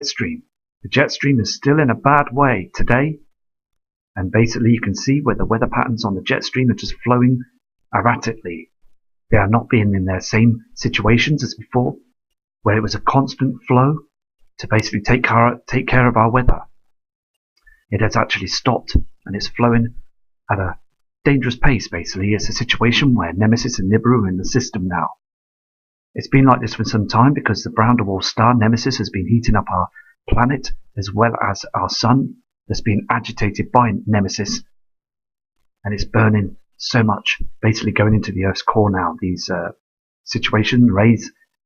stream. The jet stream is still in a bad way today, and basically you can see where the weather patterns on the jet stream are just flowing erratically. They are not being in their same situations as before, where it was a constant flow to basically take care of our weather. It has actually stopped, and it's flowing at a dangerous pace. Basically, it's a situation where Nemesis and Nibiru are in the system now. It's been like this for some time because the brown dwarf star Nemesis has been heating up our planet as well as our sun that's been agitated by Nemesis, and it's burning so much, basically going into the Earth's core now. These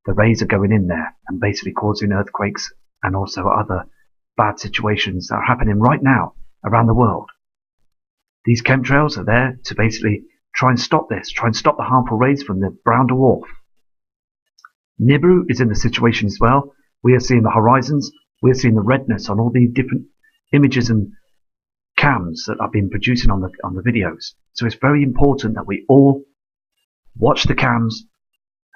the rays are going in there and basically causing earthquakes and also other bad situations that are happening right now around the world. These chemtrails are there to basically try and stop this, try and stop the harmful rays from the brown dwarf. Nibiru is in the situation as well. We are seeing the horizons, we are seeing the redness on all the different images and cams that I've been producing on the videos. So it's very important that we all watch the cams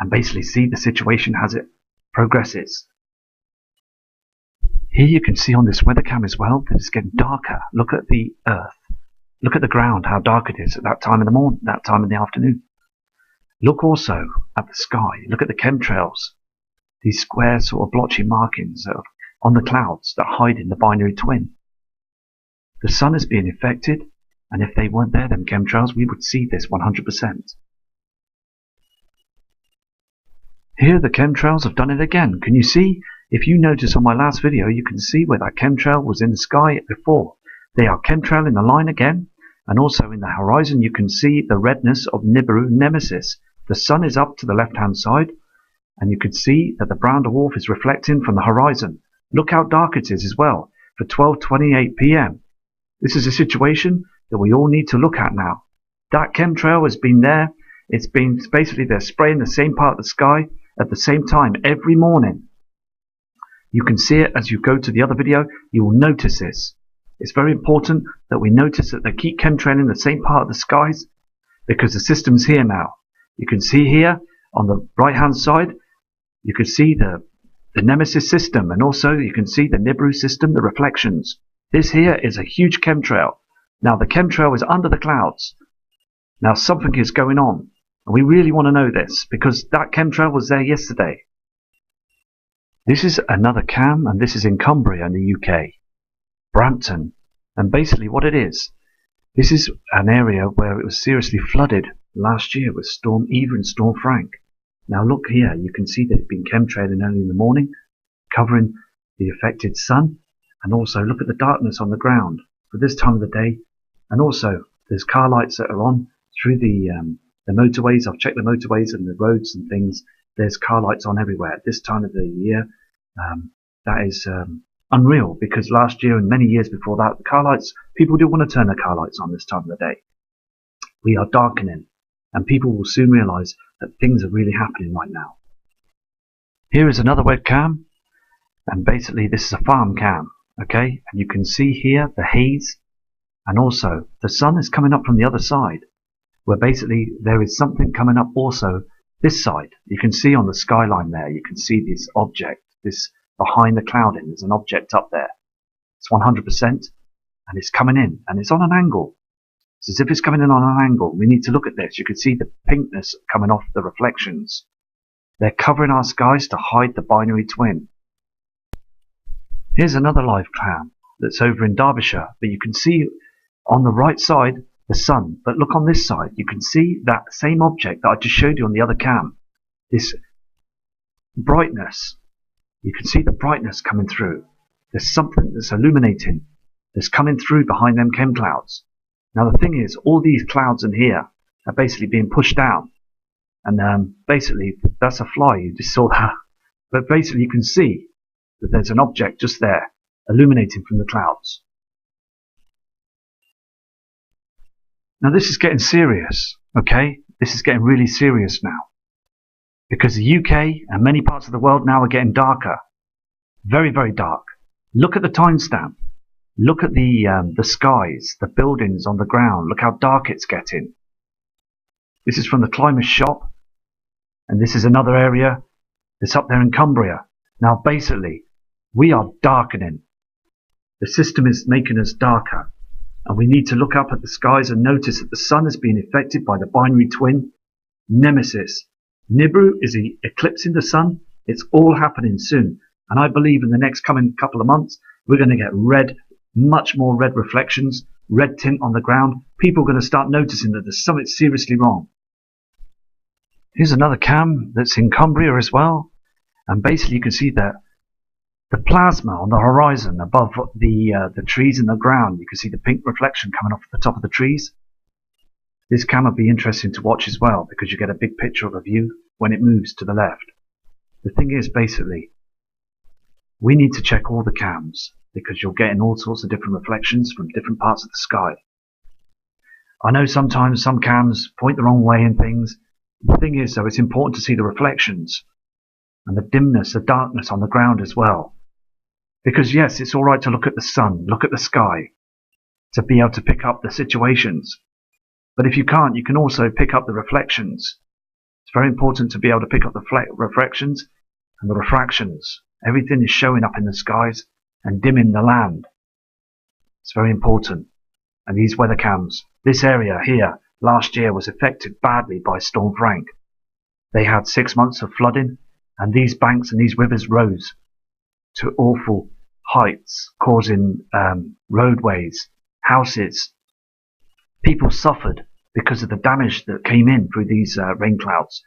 and basically see the situation as it progresses. Here you can see on this weather cam as well that it's getting darker. Look at the earth. Look at the ground, how dark it is at that time in the morning, that time in the afternoon. Look also at the sky. Look at the chemtrails. These square sort of blotchy markings on the clouds that hide in the binary twin. The sun is being affected, and if they weren't there, them chemtrails, we would see this 100%. Here the chemtrails have done it again. Can you see? If you notice on my last video, you can see where that chemtrail was in the sky before. They are chemtrailing the line again, and also in the horizon you can see the redness of Nibiru Nemesis. The sun is up to the left hand side, and you can see that the brown dwarf is reflecting from the horizon. Look how dark it is as well for 12:28 p.m. This is a situation that we all need to look at now. That chemtrail has been there. It's been basically they're spraying the same part of the sky at the same time every morning. You can see it as you go to the other video. You will notice this. It's very important that we notice that they keep chemtrailing the same part of the skies because the system's here now. You can see here on the right hand side, you can see the Nemesis system, and also you can see the Nibiru system, the reflections. This here is a huge chemtrail. Now the chemtrail is under the clouds. Now something is going on, and we really want to know this because that chemtrail was there yesterday. This is another cam, and this is in Cumbria in the UK, Brampton, and basically what it is, this is an area where it was seriously flooded last year with Storm Eva and Storm Frank. Now look here, you can see that it's been chemtrailing early in the morning, covering the affected sun, and also look at the darkness on the ground for this time of the day, and also there's car lights that are on through the motorways. I've checked the motorways and the roads and things. There's car lights on everywhere at this time of the year. That is unreal, because last year and many years before that, the car lights, people do want to turn their car lights on this time of the day. We are darkening, and people will soon realize that things are really happening right now. Here is another webcam, and basically this is a farm cam, okay? And you can see here the haze, and also the sun is coming up from the other side, where basically there is something coming up also this side. You can see on the skyline there, you can see this object, this behind the clouding, there's an object up there. It's 100%, and it's coming in, and it's on an angle. It's as if it's coming in on an angle. We need to look at this. You can see the pinkness coming off the reflections. They're covering our skies to hide the binary twin. Here's another live cam that's over in Derbyshire, but you can see on the right side the sun, but look on this side, you can see that same object that I just showed you on the other cam. This brightness, you can see the brightness coming through. There's something that's illuminating, that's coming through behind them chem clouds. Now the thing is, all these clouds in here are basically being pushed down, and basically that's a fly, you just saw that, but basically you can see that there's an object just there illuminating from the clouds. Now this is getting serious, okay? This is getting really serious now, because the UK and many parts of the world now are getting darker, very, very dark. Look at the timestamp. Look at the skies, the buildings on the ground. Look how dark it's getting. This is from the Climate Shop, and this is another area that's up there in Cumbria. Now basically, We are darkening. The system is making us darker. And we need to look up at the skies and notice that the sun is being affected by the binary twin, Nemesis. Nibiru is eclipsing the sun. It's all happening soon. And I believe in the next coming couple of months, we're going to get red, much more red reflections, red tint on the ground. People are going to start noticing that there's something seriously wrong. Here's another cam that's in Cumbria as well. And basically you can see that the plasma on the horizon above the trees in the ground. You can see the pink reflection coming off the top of the trees. This cam will be interesting to watch as well because you get a big picture of a view when it moves to the left. The thing is, basically, we need to check all the cams because you're getting all sorts of different reflections from different parts of the sky. I know sometimes some cams point the wrong way and things. The thing is, though, it's important to see the reflections and the dimness, the darkness on the ground as well. Because yes, it's alright to look at the sun, look at the sky, to be able to pick up the situations. But if you can't, you can also pick up the reflections. It's very important to be able to pick up the reflections and the refractions. Everything is showing up in the skies and dimming the land. It's very important. And these weather cams, this area here, last year was affected badly by Storm Frank. They had 6 months of flooding, and these banks and these rivers rose to awful heights, causing roadways, houses. People suffered because of the damage that came in through these rain clouds.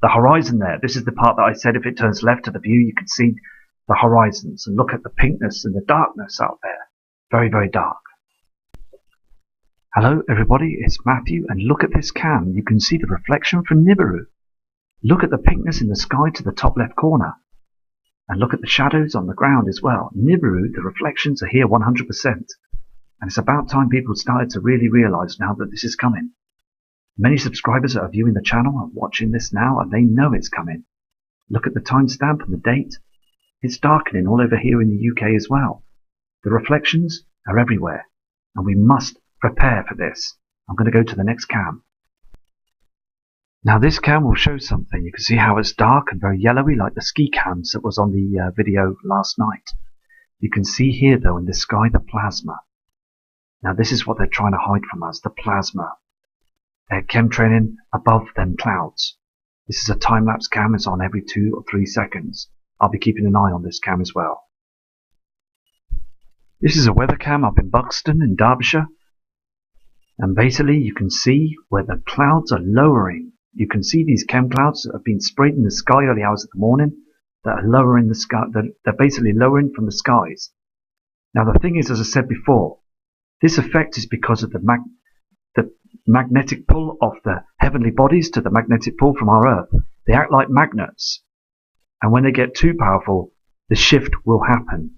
The horizon there, this is the part that I said if it turns left of the view, you can see the horizons and look at the pinkness and the darkness out there. Very, very dark. Hello everybody, it's Matthew, and look at this cam. You can see the reflection from Nibiru. Look at the pinkness in the sky to the top left corner. And look at the shadows on the ground as well. Nibiru, the reflections are here 100%. And it's about time people started to really realise now that this is coming. Many subscribers that are viewing the channel are watching this now and they know it's coming. Look at the timestamp and the date. It's darkening all over here in the UK as well. The reflections are everywhere. And we must prepare for this. I'm going to go to the next cam. Now this cam will show something. You can see how it's dark and very yellowy like the ski cams that was on the video last night. You can see here though in the sky the plasma. Now this is what they're trying to hide from us, the plasma. They're chemtrailing above them clouds. This is a time-lapse cam, it's on every 2 or 3 seconds. I'll be keeping an eye on this cam as well. This is a weather cam up in Buxton in Derbyshire. And basically you can see where the clouds are lowering. You can see these chem clouds that have been sprayed in the sky early hours of the morning that are lowering the sky. They're basically lowering from the skies. Now the thing is, as I said before, this effect is because of the magnetic pull of the heavenly bodies to the magnetic pull from our Earth. They act like magnets. And when they get too powerful, the shift will happen.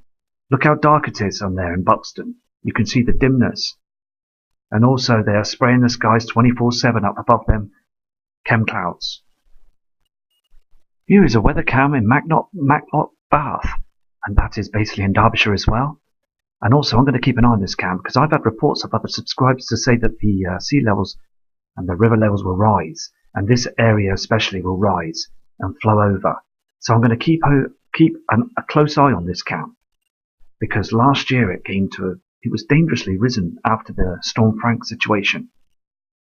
Look how dark it is on there in Buxton. You can see the dimness. And also they are spraying the skies 24/7 up above them. Chem clouds. Here is a weather cam in Macnot, Bath, and that is basically in Derbyshire as well. And also I'm going to keep an eye on this cam because I've had reports of other subscribers to say that the sea levels and the river levels will rise, and this area especially will rise and flow over. So I'm going to keep a close eye on this cam because last year it was dangerously risen after the Storm Frank situation.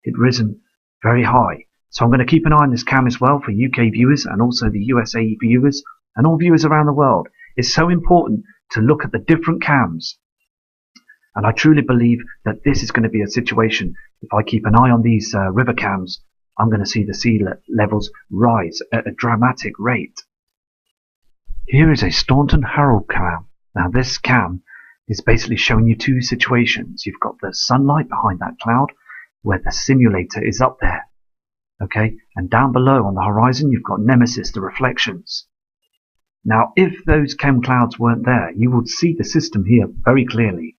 It risen very high. So I'm going to keep an eye on this cam as well for UK viewers and also the USA viewers and all viewers around the world. It's so important to look at the different cams. And I truly believe that this is going to be a situation, if I keep an eye on these river cams, I'm going to see the sea levels rise at a dramatic rate. Here is a Staunton Harold cam. Now this cam is basically showing you two situations. You've got the sunlight behind that cloud where the simulator is up there. Okay, and down below on the horizon you've got Nemesis, the reflections. Now if those chem clouds weren't there, you would see the system here very clearly.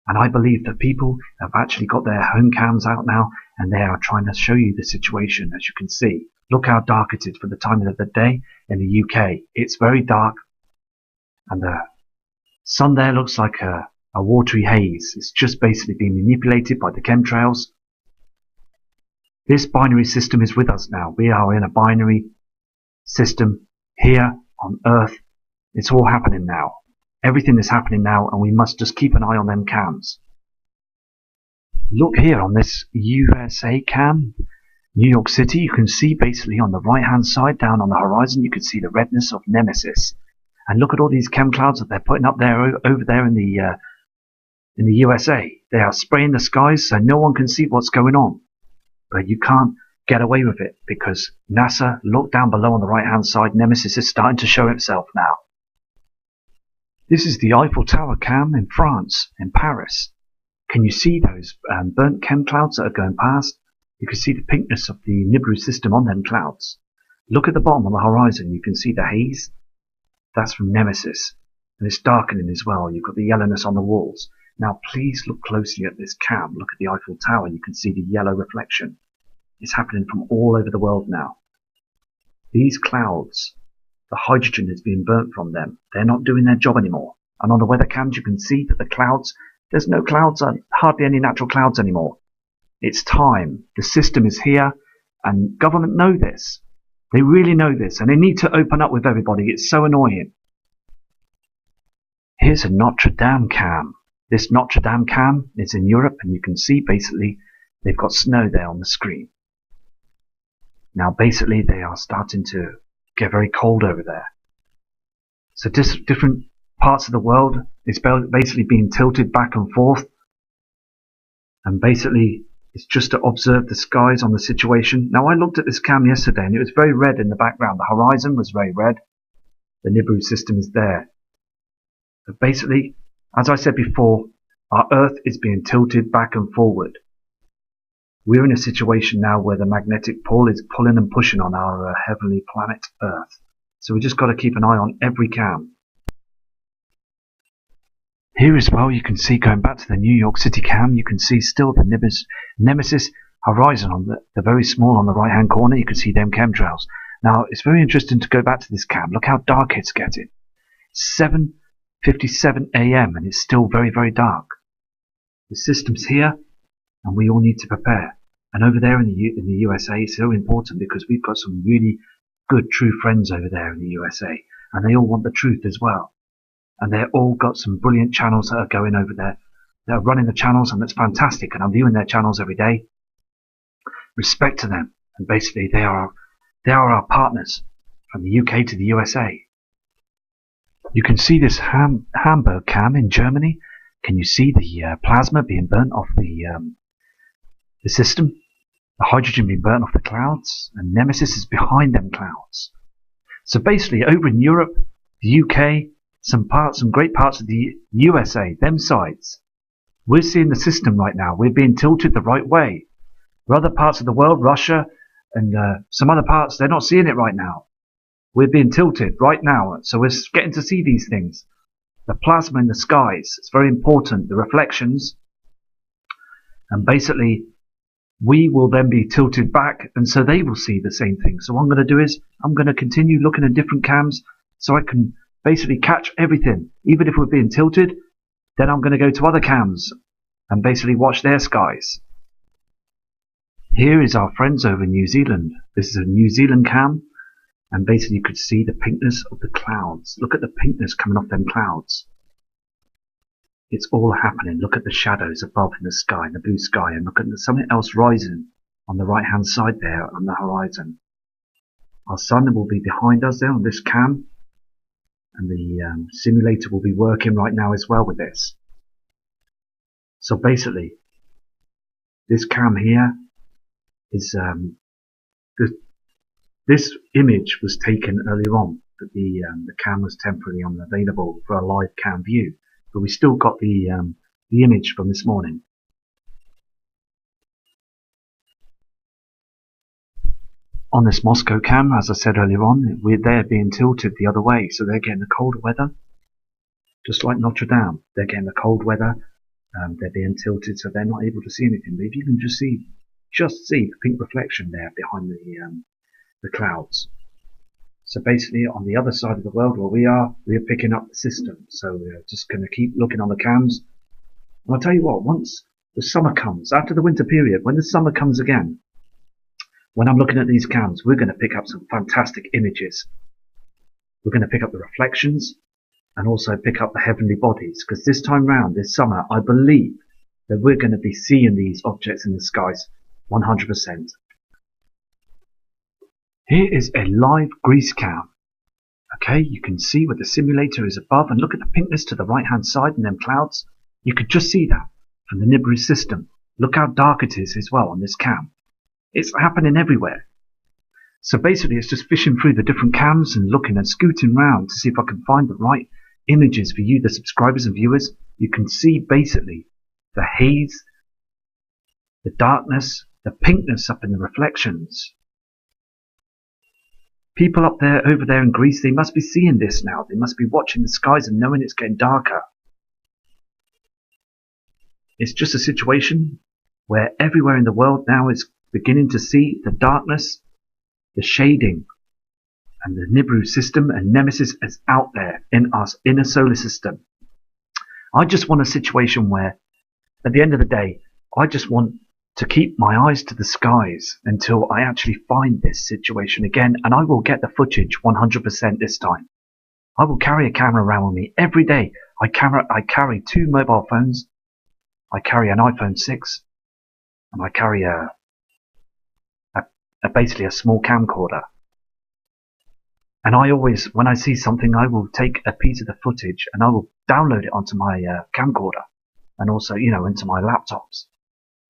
And I believe that people have actually got their home cams out now and they are trying to show you the situation. As you can see, look how dark it is for the time of the day in the UK. It's very dark and the sun there looks like a watery haze. It's just basically being manipulated by the chemtrails. This binary system is with us now. We are in a binary system here on Earth. It's all happening now. Everything is happening now, and we must just keep an eye on them cams. Look here on this USA cam, New York City. You can see basically on the right hand side down on the horizon, you can see the redness of Nemesis. And look at all these chem clouds that they're putting up there over there in the USA. They are spraying the skies so no one can see what's going on. But you can't get away with it because NASA, look down below on the right hand side, Nemesis is starting to show itself now. This is the Eiffel Tower cam in France, in Paris. Can you see those burnt chem clouds that are going past? You can see the pinkness of the Nibiru system on them clouds. Look at the bottom of the horizon, you can see the haze. That's from Nemesis. And it's darkening as well. You've got the yellowness on the walls. Now please look closely at this cam. Look at the Eiffel Tower. You can see the yellow reflection. It's happening from all over the world now. These clouds, the hydrogen is being burnt from them. They're not doing their job anymore. And on the weather cams you can see that the clouds, there's no clouds, hardly any natural clouds anymore. It's time. The system is here and government know this. They really know this and they need to open up with everybody. It's so annoying. Here's a Notre Dame cam. This Notre Dame cam is in Europe and you can see basically they've got snow there on the screen. Now basically they are starting to get very cold over there. So different parts of the world is basically being tilted back and forth. And basically it's just to observe the skies on the situation. Now I looked at this cam yesterday and it was very red in the background. The horizon was very red. The Nibiru system is there. But basically, as I said before, our Earth is being tilted back and forward. We're in a situation now where the magnetic pull is pulling and pushing on our heavenly planet Earth. So we just got to keep an eye on every cam. Here as well you can see, going back to the New York City cam, you can see still the Nemesis horizon on the very small on the right hand corner. You can see them chemtrails. Now it's very interesting to go back to this cam. Look how dark it's getting. 7:57 AM and it's still very, very dark. The system's here and we all need to prepare. And over there in the USA it's so important because we've got some really good true friends over there in the USA and they all want the truth as well. And they've all got some brilliant channels that are going over there. They're running the channels and that's fantastic and I'm viewing their channels every day. Respect to them. And basically they are our partners from the UK to the USA. You can see this Hamburg cam in Germany. Can you see the plasma being burnt off the system? The hydrogen being burnt off the clouds, and Nemesis is behind them clouds. So basically, over in Europe, the UK, some great parts of the USA, them sides, we're seeing the system right now. We're being tilted the right way. For other parts of the world, Russia and some other parts, they're not seeing it right now. We're being tilted right now, so we're getting to see these things. The plasma in the skies, it's very important, the reflections. And basically, we will then be tilted back, and so they will see the same thing. So what I'm going to do is, I'm going to continue looking at different cams, so I can basically catch everything. Even if we're being tilted, then I'm going to go to other cams, and basically watch their skies. Here is our friends over in New Zealand. This is a New Zealand cam. And basically you could see the pinkness of the clouds. Look at the pinkness coming off them clouds. It's all happening. Look at the shadows above in the sky, in the blue sky, and look at something else rising on the right hand side there on the horizon. Our sun will be behind us there on this cam, and the simulator will be working right now as well with this. So basically, this cam here is this image was taken earlier on, but the cam was temporarily unavailable for a live cam view. But we still got the image from this morning. On this Moscow cam, as I said earlier on, they're being tilted the other way, so they're getting the cold weather, just like Notre Dame. They're getting the cold weather. They're being tilted, so they're not able to see anything. But if you can just see the pink reflection there behind the clouds. So basically on the other side of the world where we are picking up the system. So we're just going to keep looking on the cams. And I'll tell you what, once the summer comes, after the winter period, when the summer comes again, when I'm looking at these cams, we're going to pick up some fantastic images. We're going to pick up the reflections. and also pick up the heavenly bodies, because this time round, this summer, I believe that we're going to be seeing these objects in the skies 100%. Here is a live grease cam. Okay, you can see where the simulator is above, and look at the pinkness to the right hand side and them clouds. You could just see that from the Nibiru system. Look how dark it is as well on this cam. It's happening everywhere. So basically it's just fishing through the different cams and looking and scooting around to see if I can find the right images for you, the subscribers and viewers. You can see basically the haze, the darkness, the pinkness up in the reflections. People up there, over there in Greece, they must be seeing this now. They must be watching the skies and knowing it's getting darker. It's just a situation where everywhere in the world now is beginning to see the darkness, the shading, and the Nibiru system and Nemesis is out there in us, in a solar system. I just want a situation where, at the end of the day, I just want to keep my eyes to the skies until I actually find this situation again, and I will get the footage 100% this time. I will carry a camera around with me every day. I carry 2 mobile phones. I carry an iPhone 6, and I carry basically a small camcorder. And I always, when I see something, I will take a piece of the footage and I will download it onto my camcorder, and also, into my laptops.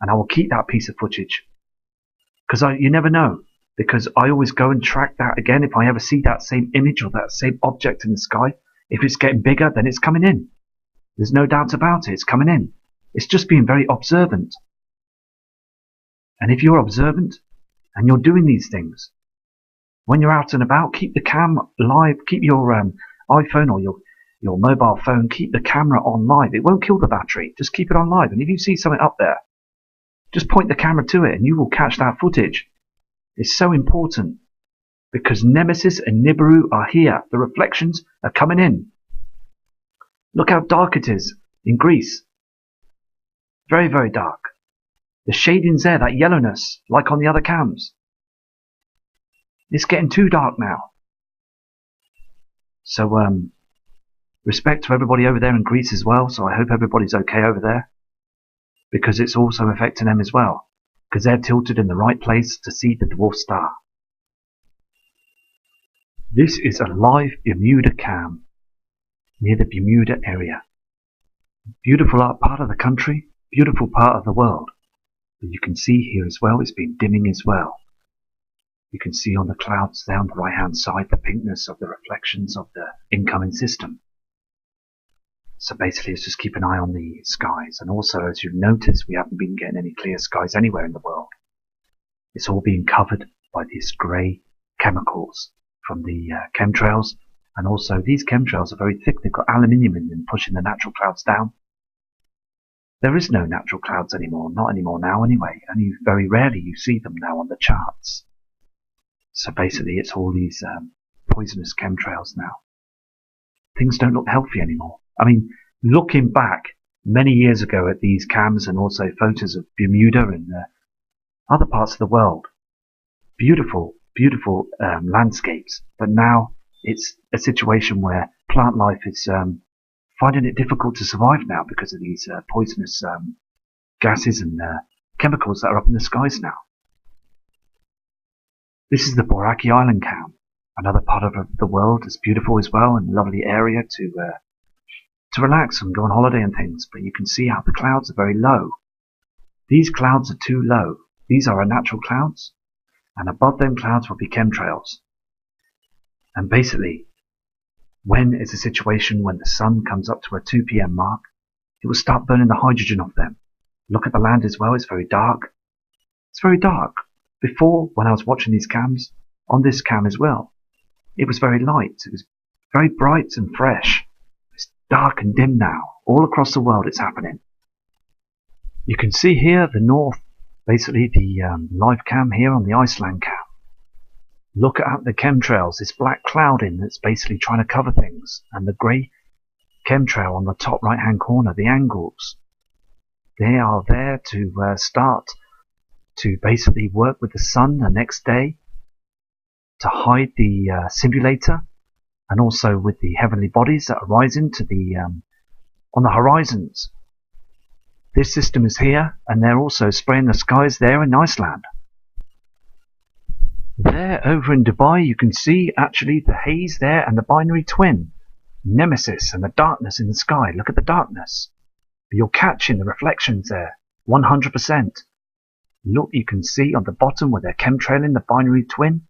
And I will keep that piece of footage, because you never know, because I always go and track that again. If I ever see that same image or that same object in the sky, if it's getting bigger, then it's coming in. There's no doubt about it, it's coming in. It's just being very observant. And if you're observant and you're doing these things, when you're out and about, keep the cam live, keep your iPhone or your mobile phone, keep the camera on live. It won't kill the battery, just keep it on live. And if you see something up there, just point the camera to it and you will catch that footage. It's so important, because Nemesis and Nibiru are here. The reflections are coming in. Look how dark it is in Greece. Very, very dark. The shading's there, that yellowness, like on the other cams. It's getting too dark now. So, respect to everybody over there in Greece as well. So I hope everybody's okay over there, because it's also affecting them as well, because they're tilted in the right place to see the dwarf star. This is a live Bermuda cam near the Bermuda area. Beautiful part of the country, beautiful part of the world. But you can see here as well, it's been dimming as well. You can see on the clouds there on the right hand side the pinkness of the reflections of the incoming system. So basically it's just keep an eye on the skies. And also, as you've noticed, we haven't been getting any clear skies anywhere in the world. It's all being covered by these grey chemicals from the chemtrails. And also these chemtrails are very thick. They've got aluminium in them, pushing the natural clouds down. There is no natural clouds anymore, not anymore now anyway. Only very rarely you see them now on the charts. So basically it's all these poisonous chemtrails now. Things don't look healthy anymore. I mean, looking back many years ago at these cams and also photos of Bermuda and other parts of the world, beautiful, beautiful landscapes. But now it's a situation where plant life is finding it difficult to survive now because of these poisonous gases and chemicals that are up in the skies now. This is the Boracay Island cam, another part of the world. It's beautiful as well, and a lovely area to relax and go on holiday and things. But you can see how the clouds are very low. These clouds are too low. These are our natural clouds, and above them clouds will be chemtrails. And basically, when it's a situation when the sun comes up to a 2 p.m. mark, it will start burning the hydrogen off them. Look at the land as well, it's very dark. It's very dark. Before, when I was watching these cams, on this cam as well, it was very light. It was very bright and fresh. It's dark and dim now. All across the world it's happening. You can see here the north, basically the live cam here on the Iceland cam. Look at the chemtrails, this black clouding that's basically trying to cover things, and the grey chemtrail on the top right hand corner, the angles. They are there to start to basically work with the sun the next day to hide the simulator and also with the heavenly bodies that are rising to the on the horizons. This system is here, and they're also spraying the skies there in Iceland. There over in Dubai you can see actually the haze there and the binary twin, Nemesis, and the darkness in the sky. Look at the darkness. But you're catching the reflections there, 100%. Look, you can see on the bottom where they're chemtrailing the binary twin.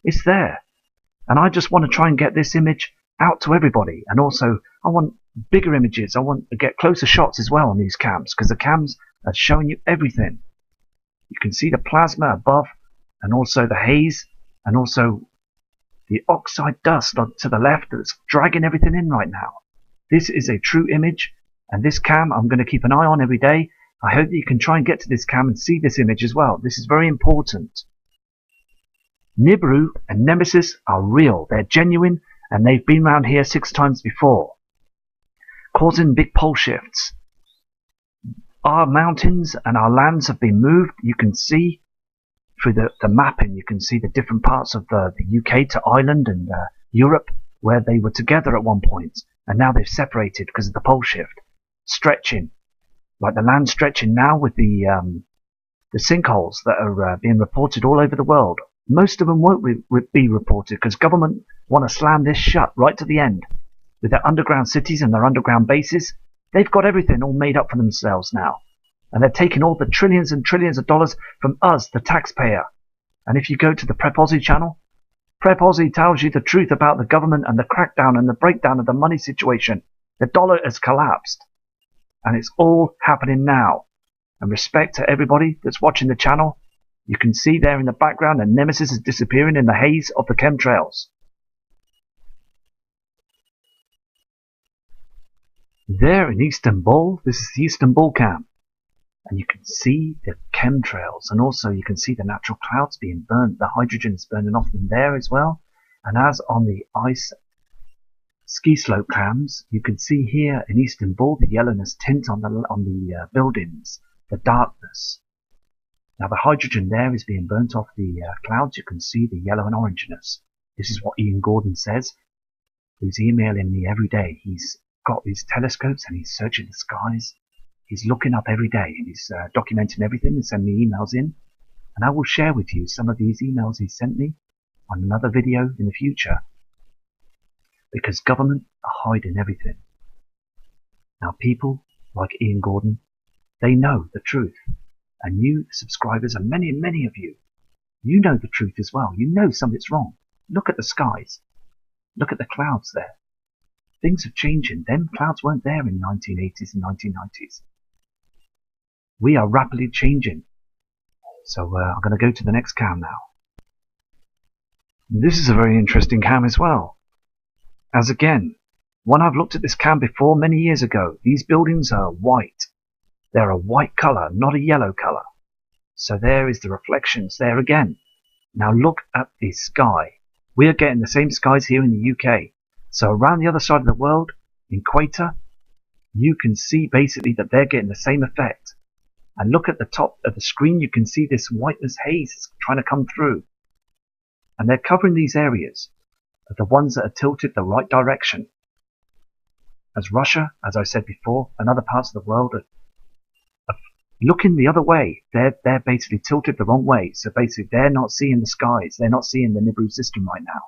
It's there. And I just want to try and get this image out to everybody. And also, I want bigger images. I want to get closer shots as well on these cams, because the cams are showing you everything. You can see the plasma above, and also the haze, and also the oxide dust to the left that's dragging everything in right now. This is a true image, and this cam I'm going to keep an eye on every day. I hope that you can try and get to this cam and see this image as well. This is very important. Nibiru and Nemesis are real. They're genuine, and they've been around here 6 times before, causing big pole shifts. Our mountains and our lands have been moved. You can see through the mapping, you can see the different parts of the UK to Ireland and Europe, where they were together at one point, and now they've separated because of the pole shift. Stretching, like the land stretching now with the sinkholes that are being reported all over the world. Most of them won't be reported because government want to slam this shut right to the end. With their underground cities and their underground bases, they've got everything all made up for themselves now. And they're taking all the trillions and trillions of dollars from us, the taxpayer. And if you go to the Prep Aussie channel, Prep Aussie tells you the truth about the government and the crackdown and the breakdown of the money situation. The dollar has collapsed. And it's all happening now. And respect to everybody that's watching the channel. You can see there in the background that Nemesis is disappearing in the haze of the chemtrails. There in Istanbul, this is the Istanbul cam. And you can see the chemtrails, and also you can see the natural clouds being burnt. The hydrogen is burning off them there as well. And as on the ice ski slope cams, you can see here in Istanbul the yellowness tint on the buildings, the darkness. Now the hydrogen there is being burnt off the clouds. You can see the yellow and orangeness. This is what Ian Gordon says, who's emailing me every day. He's got these telescopes and he's searching the skies. He's looking up every day and he's documenting everything and sending me emails in. And I will share with you some of these emails he sent me on another video in the future. Because government are hiding everything. Now people like Ian Gordon, they know the truth. And you, the subscribers, and many of you, you know the truth as well. You know something's wrong. Look at the skies. Look at the clouds there. Things are changing. Them clouds weren't there in the 1980s and 1990s. We are rapidly changing. So I'm going to go to the next cam now. This is a very interesting cam as well. As again, when I've looked at this cam before many years ago, these buildings are white. They're a white colour, not a yellow colour. So there is the reflections there again. Now look at the sky. We are getting the same skies here in the UK. So around the other side of the world, in Equator, you can see basically that they're getting the same effect. And look at the top of the screen, you can see this whiteness haze trying to come through. And they're covering these areas, the ones that are tilted the right direction. As Russia, as I said before, and other parts of the world are looking the other way. They're basically tilted the wrong way. So basically they're not seeing the skies. They're not seeing the Nibiru system right now.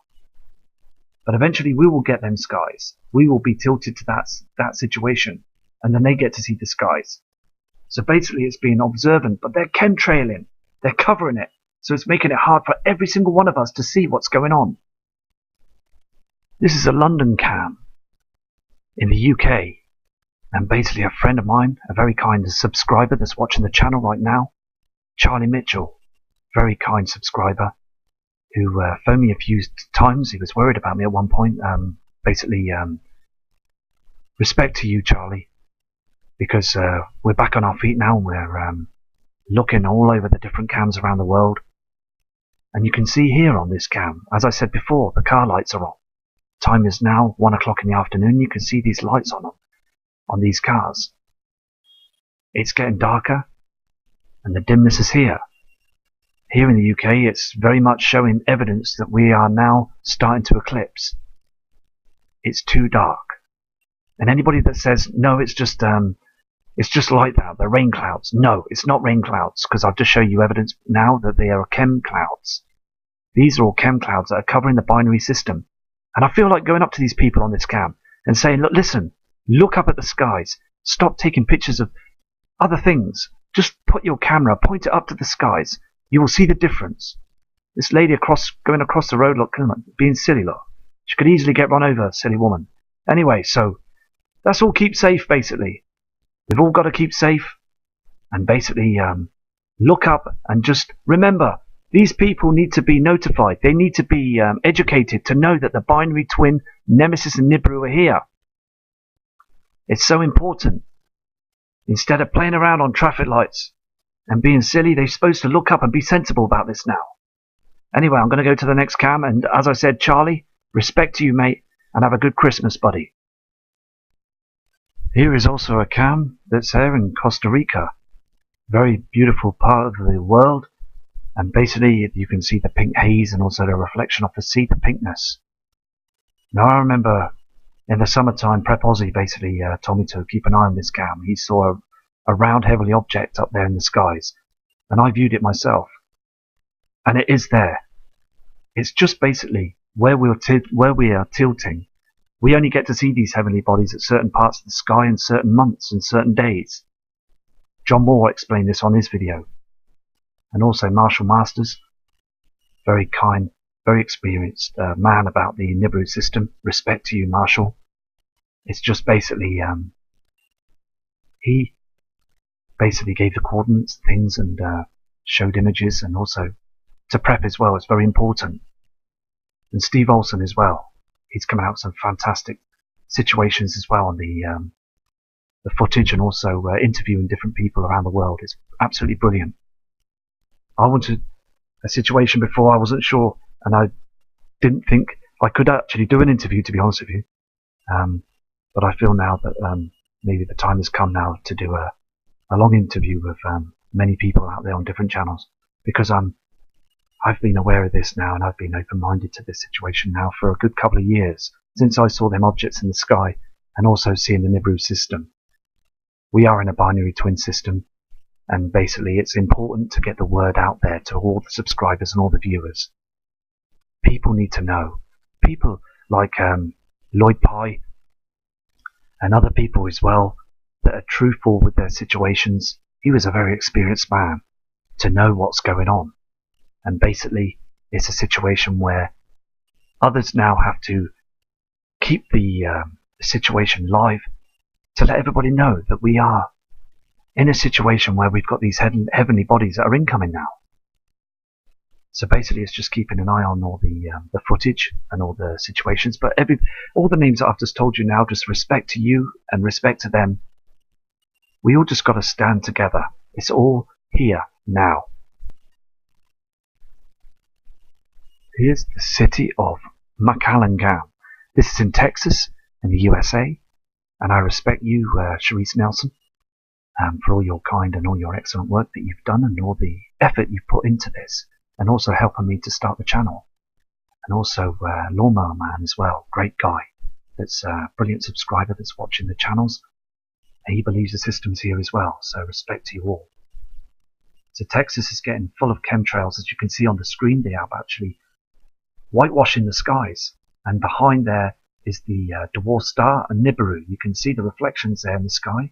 But eventually we will get them skies. We will be tilted to that situation. And then they get to see the skies. So basically it's being observant, but they're chemtrailing. They're covering it. So it's making it hard for every single one of us to see what's going on. This is a London cam in the UK. And basically a friend of mine, a very kind subscriber that's watching the channel right now, Charlie Mitchell, very kind subscriber, who phoned me a few times. He was worried about me at one point. Respect to you, Charlie, because we're back on our feet now. And we're looking all over the different cams around the world. And you can see here on this cam, as I said before, the car lights are on. Time is now 1 o'clock in the afternoon. You can see these lights on them. On these cars. It's getting darker and the dimness is here. Here in the UK it's very much showing evidence that we are now starting to eclipse. it's too dark. And anybody that says, no, it's just like that, the rain clouds. No, it's not rain clouds, because I'll just show you evidence now that they are chem clouds. These are all chem clouds that are covering the binary system. And I feel like going up to these people on this cam and saying, look, listen, look up at the skies. Stop taking pictures of other things. Just put your camera, point it up to the skies. You will see the difference. This lady going across the road, look, being silly, look. She could easily get run over, silly woman. Anyway, so that's all. Keep safe, basically. We've all got to keep safe. And basically, look up and just remember, these people need to be notified. They need to be educated to know that the binary twin Nemesis and Nibiru are here. It's so important. Instead of playing around on traffic lights and being silly, they're supposed to look up and be sensible about this now. Anyway, I'm going to go to the next cam, and as I said, Charlie, respect to you, mate, and have a good Christmas, buddy. Here is also a cam that's there in Costa Rica. Very beautiful part of the world. And basically, you can see the pink haze and also the reflection of the sea, the pinkness. Now, I remember in the summertime, Prep Aussie basically told me to keep an eye on this cam. He saw a round, heavy object up there in the skies. And I viewed it myself. And it is there. It's just basically where we are tilting. We only get to see these heavenly bodies at certain parts of the sky in certain months and certain days. John Moore explained this on his video. And also Marshall Masters, very kind, very experienced man about the Nibiru system. Respect to you, Marshall. It's just basically, he basically gave the coordinates, things, and showed images, and also to prep as well. It's very important. And Steve Olson as well. He's come out with some fantastic situations as well on the footage, and also interviewing different people around the world. It's absolutely brilliant. I wanted a situation before, I wasn't sure, and I didn't think I could actually do an interview, to be honest with you. But I feel now that maybe the time has come now to do a long interview with many people out there on different channels, because I've been aware of this now, and I've been open-minded to this situation now for a good couple of years, since I saw them objects in the sky, and also seeing the Nibiru system. We are in a binary twin system, and basically it's important to get the word out there to all the subscribers and all the viewers. People need to know. People like Lloyd Pye and other people as well that are truthful with their situations. He was a very experienced man to know what's going on. And basically it's a situation where others now have to keep the situation live to let everybody know that we are in a situation where we've got these heavenly bodies that are incoming now. So basically it's just keeping an eye on all the footage and all the situations. But all the names that I've just told you now, just respect to you and respect to them. We all just got to stand together. It's all here now. Here's the city of McAllen. This is in Texas, in the USA. And I respect you, Sharice Nelson, for all your kind and all your excellent work that you've done, and all the effort you've put into this, and also helping me to start the channel. And also Lawnmower Man as well, great guy, that's a brilliant subscriber that's watching the channels. And he believes the system's here as well, so respect to you all. So Texas is getting full of chemtrails, as you can see on the screen. They are actually whitewashing the skies, and behind there is the dwarf star and Nibiru. You can see the reflections there in the sky.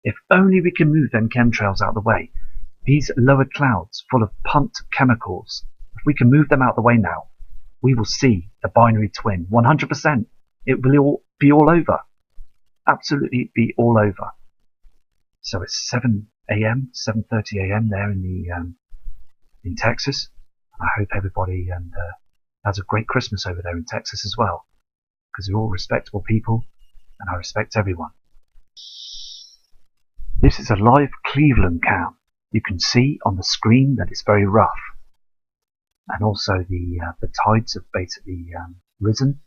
If only we can move them chemtrails out of the way. These lowered clouds full of pumped chemicals, if we can move them out of the way now, we will see the binary twin 100%. It will be all over. Absolutely be all over. So it's 7 a.m., 7:30 a.m. there in Texas. I hope everybody has a great Christmas over there in Texas as well, because they're all respectable people, and I respect everyone. This is a live Cleveland cam. You can see on the screen that it's very rough, and also the tides have basically risen.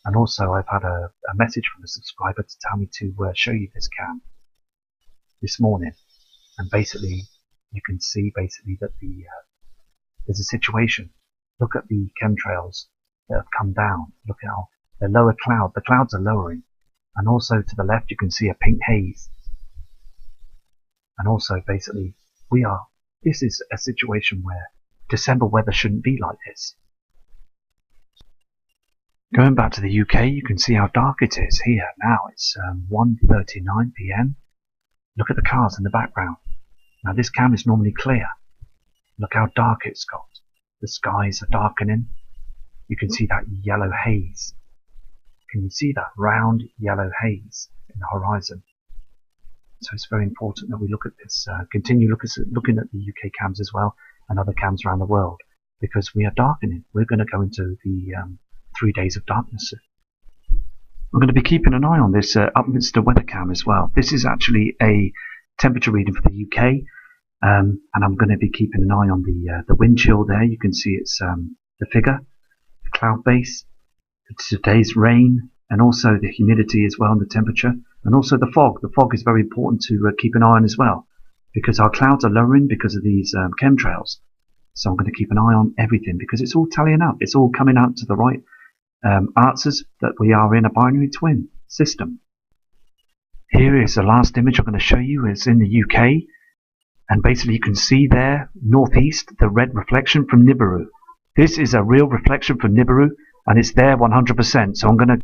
And also I've had a message from a subscriber to tell me to show you this cam this morning, and basically you can see basically that there's a situation. Look at the chemtrails that have come down. Look how the lower cloud. The clouds are lowering. And also to the left you can see a pink haze. And also basically this is a situation where December weather shouldn't be like this. Going back to the UK, you can see how dark it is here. Now it's 1:39 PM. Look at the cars in the background. Now this cam is normally clear. Look how dark it's got. The skies are darkening. You can see that yellow haze. Can you see that round yellow haze in the horizon? So it's very important that we look at this, continue looking at the UK cams as well and other cams around the world, because we are darkening. We're going to go into the 3 days of darkness soon. I'm going to be keeping an eye on this Upminster weather cam as well. This is actually a temperature reading for the UK, and I'm going to be keeping an eye on the wind chill there. You can see it's the figure, the cloud base, today's rain, and also the humidity as well, and the temperature, and also the fog. The fog is very important to keep an eye on as well, because our clouds are lowering because of these chemtrails. So I'm going to keep an eye on everything, because it's all tallying up. It's all coming out to the right answers that we are in a binary twin system. Here is the last image I'm going to show you. It's in the UK, and basically you can see there, northeast, the red reflection from Nibiru. This is a real reflection from Nibiru, and it's there 100%. So I'm going to